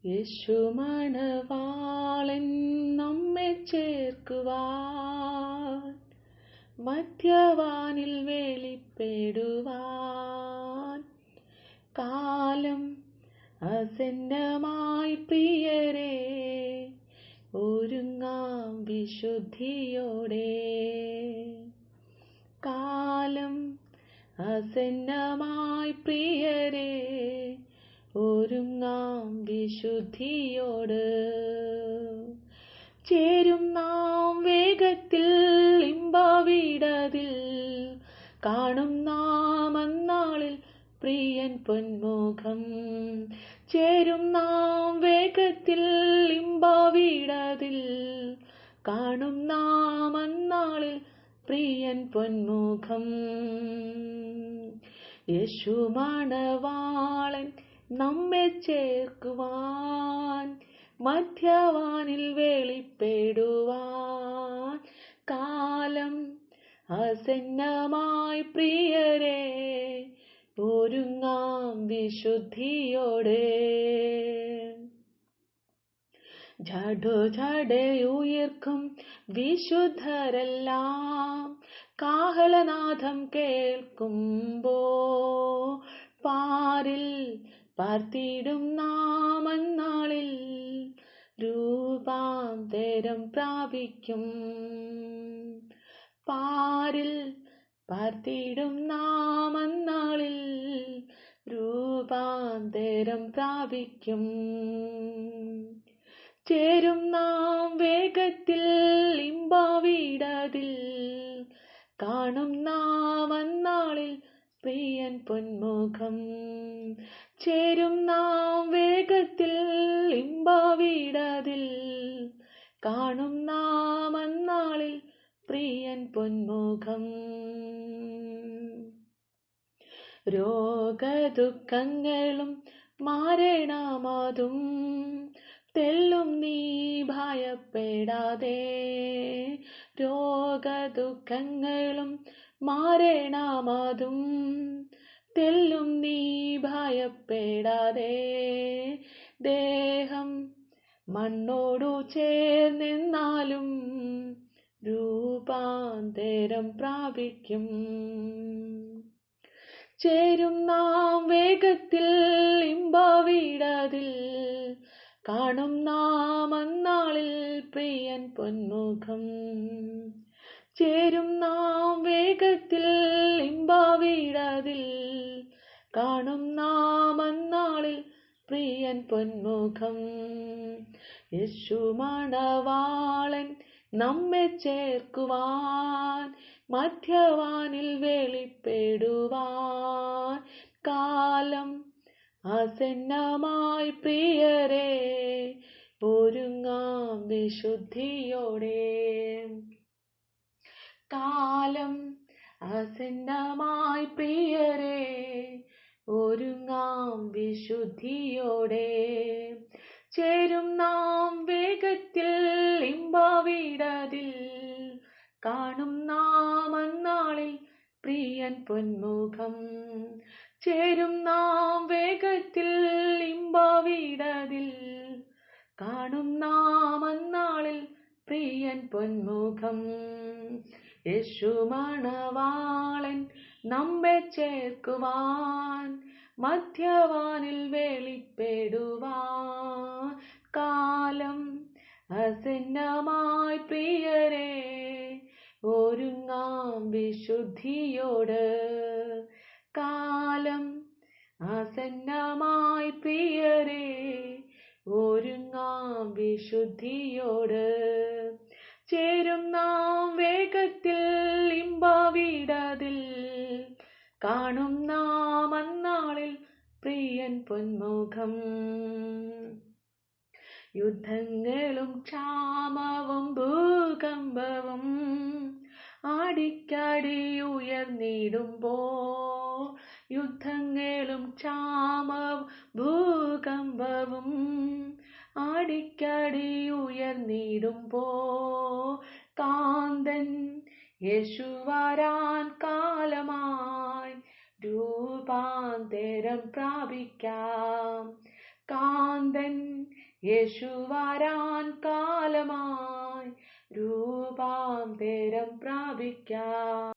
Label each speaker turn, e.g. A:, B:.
A: യേശു മണവാളൻ നമ്മെ ചേർക്കുവാൻ, മധ്യവാനിൽ വെളിപ്പെടുവാൻ. കാലം ആസന്നമായി പ്രിയരെ, ഒരുങ്ങാം വിശുദ്ധിയോടെ. കാലം ആസന്നമായി പ്രിയരെ, ഒരുങ്ങാം വിശുദ്ധിയോട്. ചേരും നാം വേഗത്തിൽ ഇമ്പവിടതിൽ, കാണും നാം അന്നാളിൽ പ്രിയൻ പൊന്മുഖം. ചേരും നാം വേഗത്തിൽ ഇമ്പവിടതിൽ, കാണും നാം അന്നാളിൽ പ്രിയൻ പൊന്മുഖം. യേശു മണവാളൻ നമ്മെ ചേർക്കുവാൻ, മധ്യവാനിൽ വെളിപ്പെടുവാൻ. കാലം ആസന്നമായി പ്രിയരെ, ഒരുങ്ങാം വിശുദ്ധിയോടെ. ജഡുജടയുയർക്കും വിശുദ്ധരെല്ലാം കാഹളനാദം കേൾക്കുമ്പോ, പാരിൽ പാർത്തിടും നാം അന്നാളിൽ രൂപാന്തരം പ്രാപിക്കും. പാരിൽ പാർത്തിടും നാം അന്നാളിൽ രൂപാന്തരം പ്രാപിക്കും. ചേരും നാം വേഗത്തിൽ ഇമ്പവിടതിൽ, കാണും നാം അന്നാളിൽ പ്രിയൻ പൊന്മുഖം. ചേരും നാം വേഗത്തിൽ ഇമ്പവിടതിൽ, കാണും നാം അന്നാളിൽ പ്രിയൻ പൊന്മുഖം. രോഗദുഃഖങ്ങളും മാരണമതും തെല്ലും നീ ഭയപ്പെടാതെ. രോഗദുഃഖങ്ങളും മാരണമതും തെല്ലും നീ ഭയപ്പെടാതെ. ദേഹം മണ്ണോടു ചേർന്നെന്നാലും രൂപാന്തരം പ്രാപിക്കും. ചേരും നാം വേഗത്തിൽ ഇമ്പവിടതിൽ, കാണും നാം അന്നാളിൽ പ്രിയൻ പൊന്മുഖം. ചേരും നാം വേഗത്തിൽ ഇമ്പവിടതിൽ, കാണും നാം അന്നാളിൽ പ്രിയൻ പൊന്മുഖം. യേശു മണവാളൻ നമ്മെ ചേർക്കുവാൻ, മധ്യവാനിൽ വെളിപ്പെടുവാൻ. കാലം ആസന്നമായി പ്രിയരെ, ഒരുങ്ങാം വിശുദ്ധിയോടെ. കാലം ആസന്നമായി പ്രിയരെ, ഒരുങ്ങാം വിശുദ്ധിയോടെ. ചേരും നാം വേഗത്തിൽ ഇമ്പവിടതിൽ, കാണും നാം അന്നാളിൽ പ്രിയൻ പൊന്മുഖം. ചേരും നാം വേഗത്തിൽ ഇമ്പവിടതിൽ, കാണും നാം അന്നാളിൽ പ്രിയൻ പൊന്മുഖം. യേശു മണവാളൻ നമ്മെ ചേർക്കുവാൻ, മധ്യവാനിൽ വെളിപ്പെടുവാൻ. കാലം ആസന്നമായി പ്രിയരെ, ഒരുങ്ങാം വിശുദ്ധിയോട്. കാലം ആസന്നമായി പ്രിയരെ, ഒരുങ്ങാം വിശുദ്ധിയോട്. ചേരും നാം വേഗത്തിൽ ഇമ്പവിടതിൽ, കാണും നാം അന്നാളിൽ പ്രിയൻ പൊന്മുഖം. യുദ്ധങ്ങളും ക്ഷാമവും ഭൂകമ്പവും ആടിക്കാടി ഉയർന്നിടുമ്പോ, യുദ്ധങ്ങളും ക്ഷാമവും ഭൂകമ്പവും ആടിക്കാടി ഉയർന്നിടുമ്പോ, കാന്തൻ യേശു വരാൻ കാലമായി രൂപാന്തരം പ്രാപിക്കാം. കാന്തൻ യേശു വരാൻ കാലമായി രൂപാന്തരം പ്രാപിക്കാം.